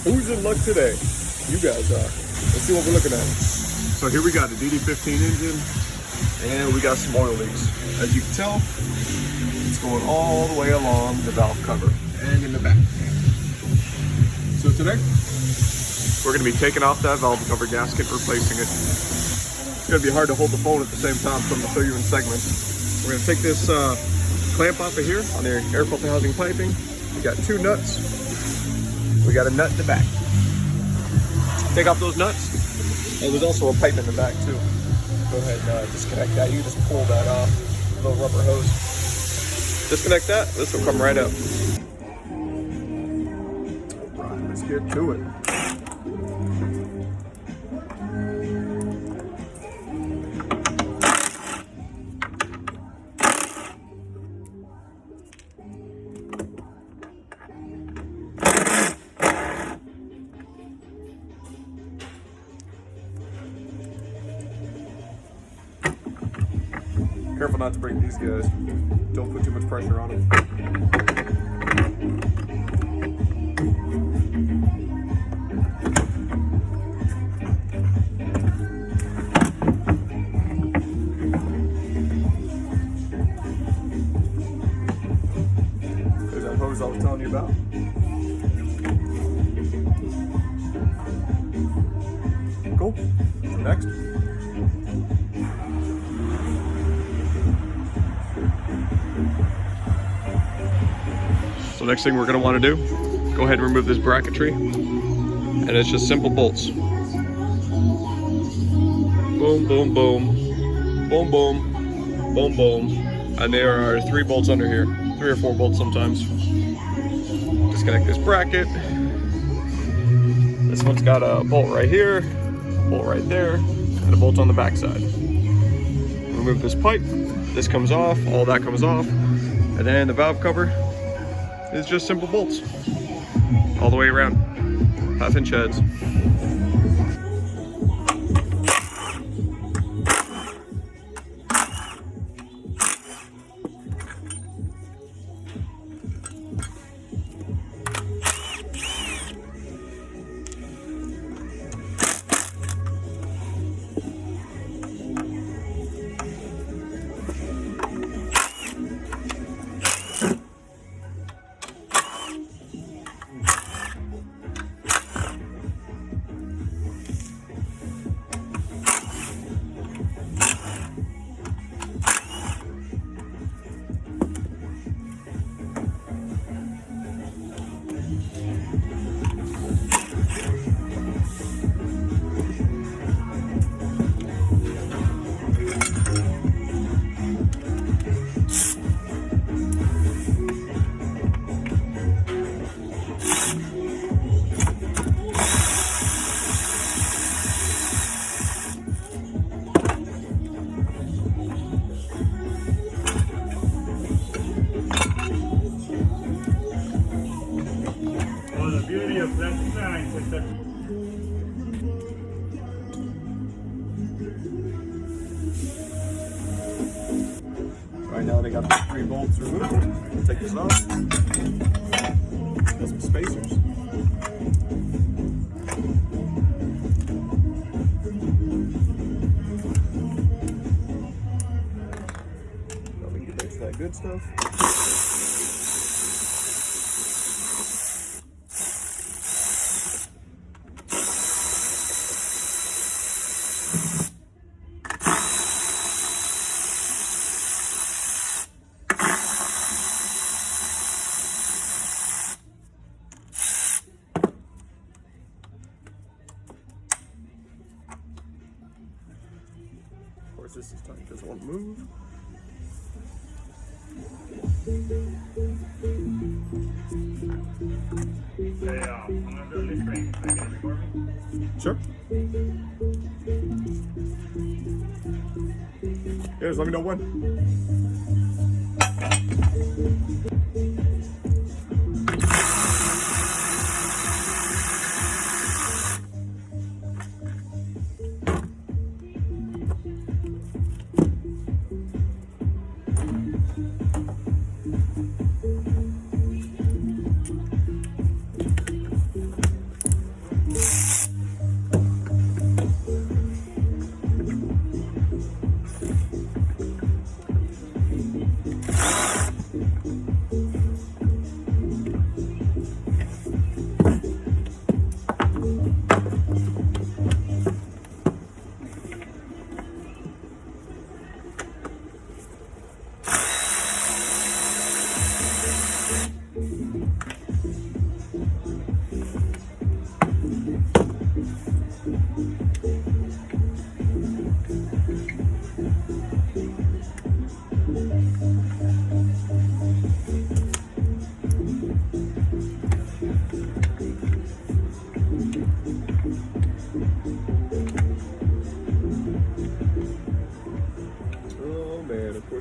Who's in luck today? You guys are. Let's see what we're looking at. So here we got a DD15 engine, and we got some oil leaks. As you can tell, it's going all the way along the valve cover and in the back. So today, we're going to be taking off that valve cover gasket, replacing it. It's going to be hard to hold the phone at the same time, so I'm going to show you in segments. We're going to take this clamp off of here on the air filter housing piping. We got 2 nuts. We got a nut in the back. Take off those nuts. And there's also a pipe in the back too. Go ahead and disconnect that. You can just pull that off, little rubber hose. Disconnect that, this will come right up. All right, let's get to it. Careful not to break these guys. Don't put too much pressure on them. There's that hose I was telling you about. Cool. Next. So next thing we're going to want to do, go ahead and remove this bracketry, and it's just simple bolts. Boom, boom, boom, boom, boom, boom, boom, and there are 3 bolts under here, 3 or 4 bolts sometimes. Disconnect this bracket. This one's got a bolt right here, a bolt right there, and a bolt on the back side. Remove this pipe, this comes off, all that comes off, and then the valve cover is just simple bolts all the way around, 1/2-inch heads. Right now they got the 3 bolts removed. We'll take this off. Got some spacers. Let me get back to that good stuff. Of course, this is tight, this won't move. Hey, I'm gonna build this ring. Can I get it for me? Sure. Yeah, just let me know when.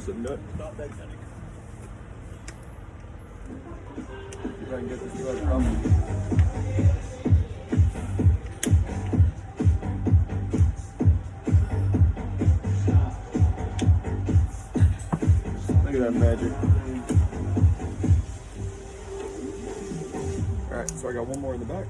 just a nut. Not that kind. See if I can get this to our problem. Look at that magic. Alright, so I got one more in the back.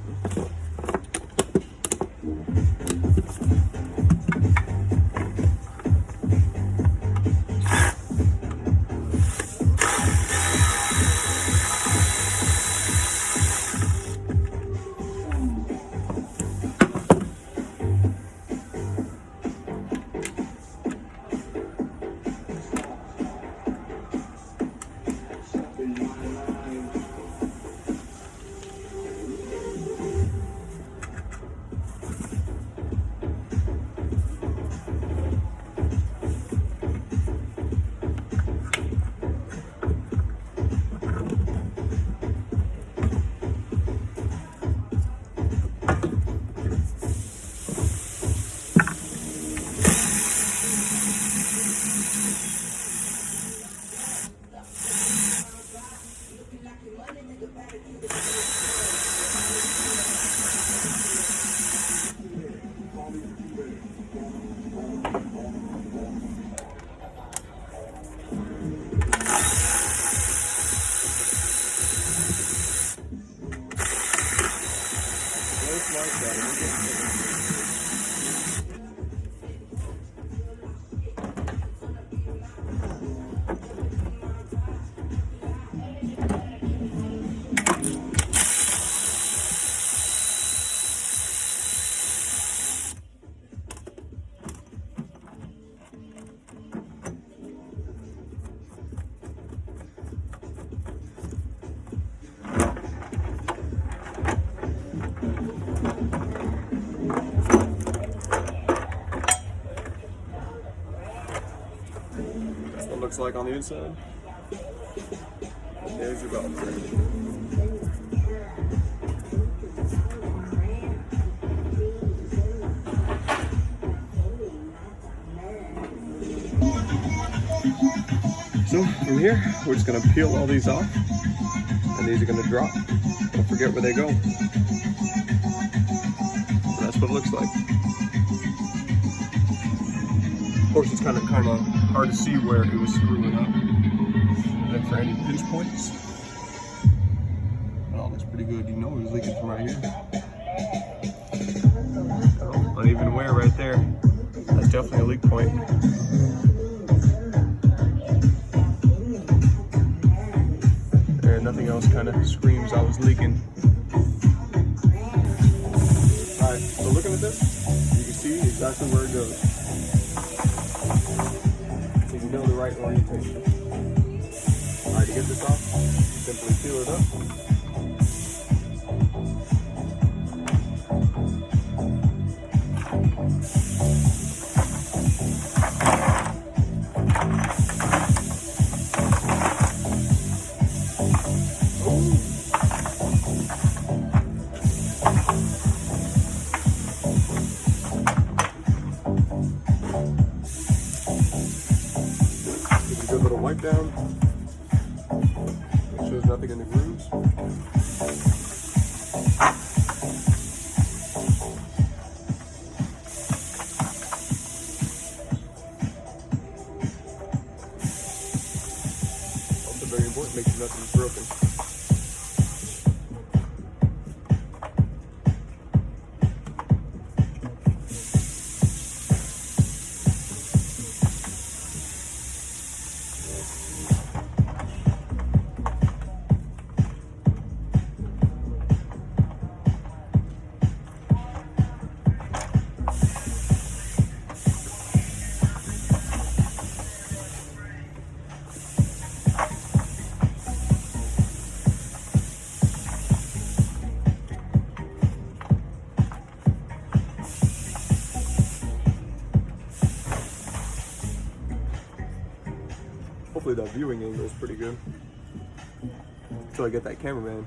Looks like on the inside. There's your belt. So from here, we're just gonna peel all these off, and these are gonna drop. Don't forget where they go. So that's what it looks like. Of course, it's kind of hard to see where it was screwing up. And then for any pinch points, well, looks pretty good. You know it was leaking from right here. Oh, uneven wear right there. That's definitely a leak point. And nothing else kind of screams I was leaking. Alright, so looking at this, you can see exactly where it goes. So you know the right orientation. Alright, to get this off, simply peel it up. Good little wipe down. Make sure there's nothing in the grooves. Also very important, make sure nothing is broken. Hopefully that viewing angle is pretty good until I get that cameraman.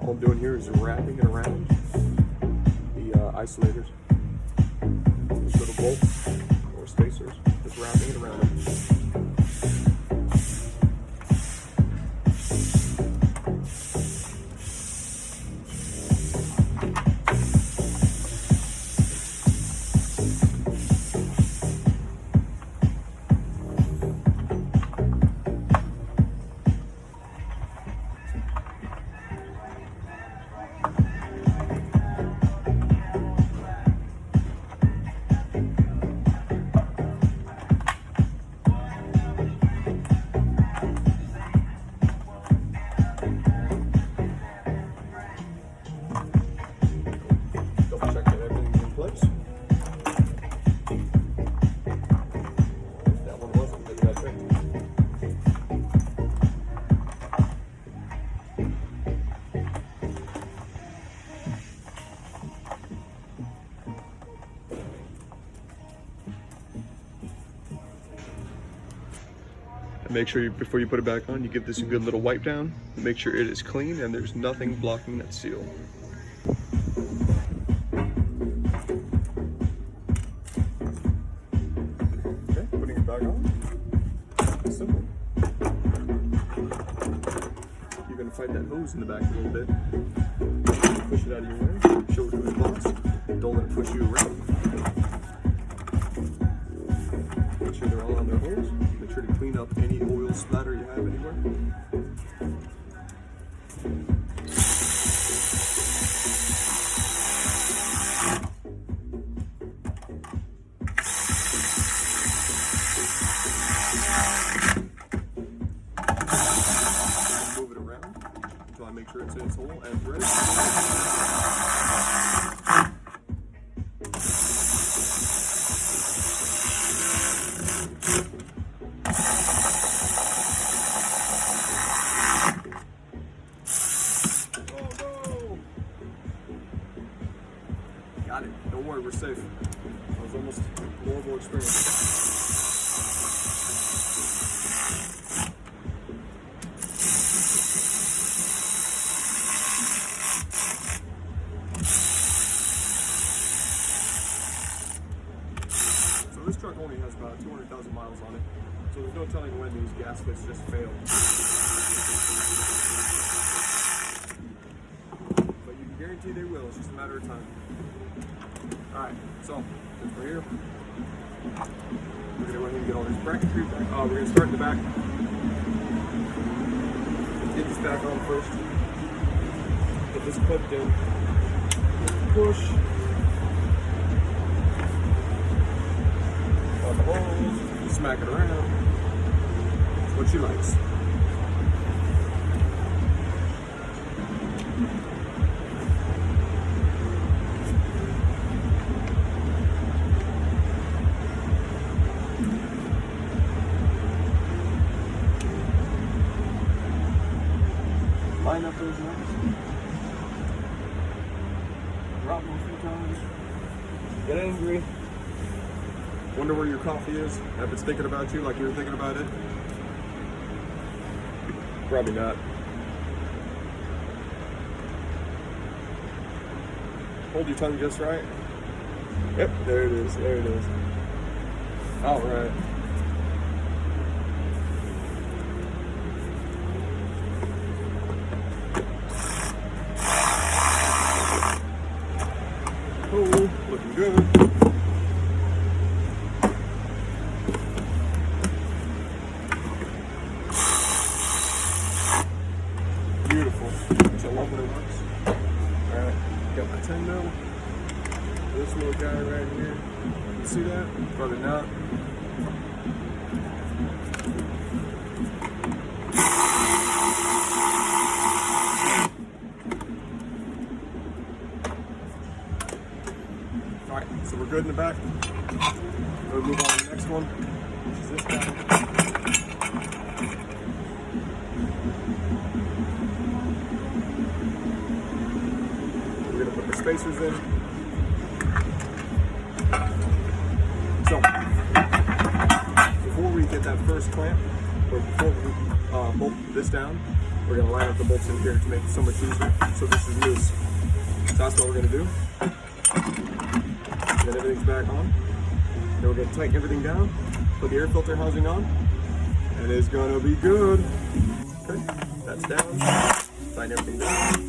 all I'm doing here is wrapping it around the isolators. These little bolts or spacers, just wrapping it around them. Make sure before you put it back on, you give this a good little wipe down. Make sure it is clean and there's nothing blocking that seal. Okay, putting it back on. Simple. You're gonna fight that hose in the back a little bit. Push it out of your way. Show it to his boss. Don't let it push you around. Make sure they're all on their hose. Make sure to clean up any oil splatter you have anywhere. Move it around until I make sure it's in its hole and thread. Got it. Don't worry, we're safe. That was almost a horrible experience. So this truck only has about 200,000 miles on it. So there's no telling when these gaskets just fail. But you can guarantee they will. It's just a matter of time. Alright, so since we're here, we're going to go ahead and get all these bracketry back. We're going to start in the back. Get this back on first. Get this clipped in. Push. On the holes. Smack it around. That's what she likes. Line up those nuts. Drop them a few times. Get angry. Wonder where your coffee is. If it's thinking about you like you were thinking about it. Probably not. Hold your tongue just right. Yep, there it is. There it is. All right. Oh, looking good. Beautiful. It's a love when it works. Alright, got my 10 mil. This little guy right here. You see that? Probably not. Alright, so we're good in the back. We'll move on to the next one, which is this guy. We're going to put the spacers in. So, before we get that first clamp, or before we bolt this down, we're gonna line up the bolts in here to make it so much easier. So this is loose. So that's what we're gonna do. Then everything's back on. Then we're gonna tighten everything down, put the air filter housing on, and it's gonna be good. Okay, that's down. Tighten everything down.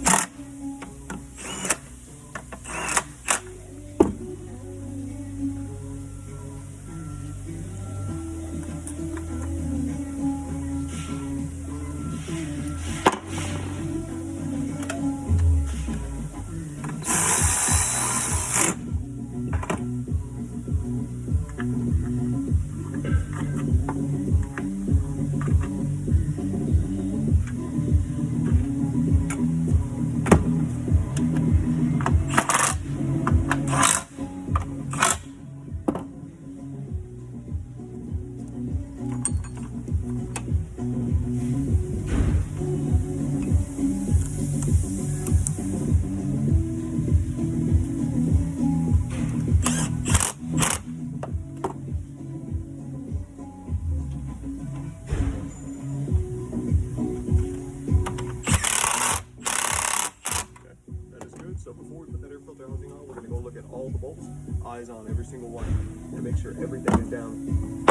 So before we put that air filter housing on, we're going to go look at all the bolts, eyes on every single one, and make sure everything is down.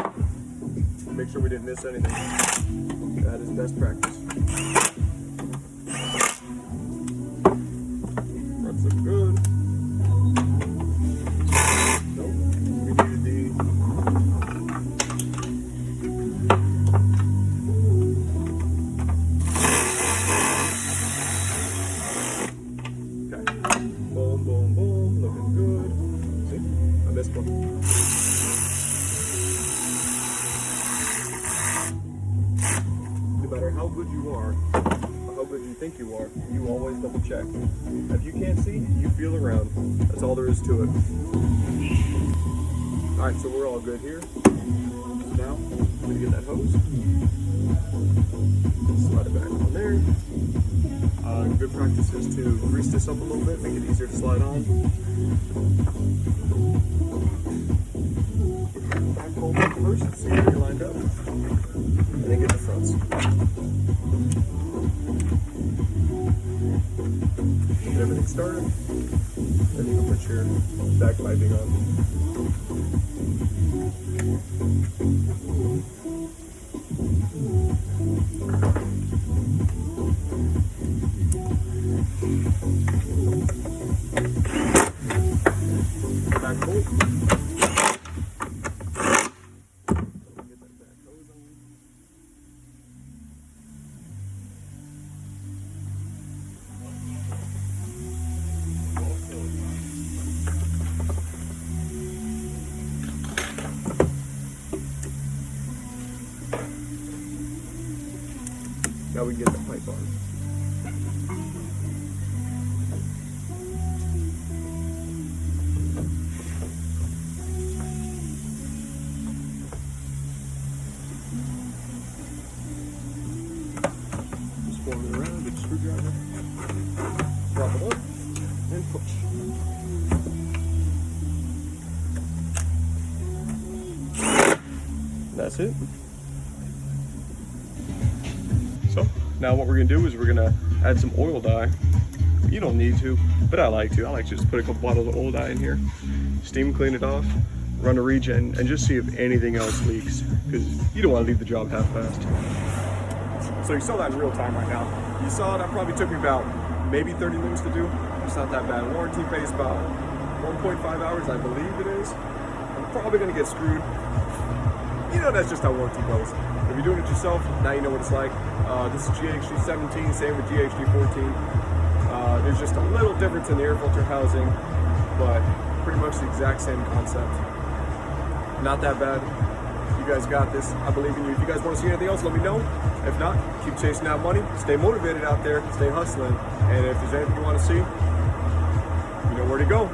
Make sure we didn't miss anything. That is best practice. Fronts look good. Nope, we needed the... Boom, boom, boom, looking good. See, I missed one. No matter how good you are, or how good you think you are, you always double check. If you can't see, you feel around. That's all there is to it. Alright, so we're all good here. Now, I'm going to get that hose. Slide it back on there. Good practice is to grease this up a little bit, make it easier to slide on. Back hold up first, see where you're lined up, and then get the fronts. Get everything started, then you can put your back piping on. Back bolt. Get that back hose on. Now we get the pipe on. Form it around, get a screwdriver, drop it up, and push. That's it. So, now what we're going to do is we're going to add some oil dye. You don't need to, but I like to. I like to just put a couple bottles of oil dye in here, steam clean it off, run a regen, and just see if anything else leaks, because you don't want to leave the job half-assed. So you saw that in real time right now. You saw that probably took me about maybe 30 minutes to do. It's not that bad. Warranty pays about 1.5 hours, I believe it is. I'm probably gonna get screwed. You know, that's just how warranty goes. If you're doing it yourself, now you know what it's like. This is ghg17, same with ghg14. There's just a little difference in the air filter housing, but pretty much the exact same concept. Not that bad. You guys got this. I believe in you. If you guys want to see anything else, let me know. If not, keep chasing that money. Stay motivated out there. Stay hustling. And if there's anything you want to see, you know where to go.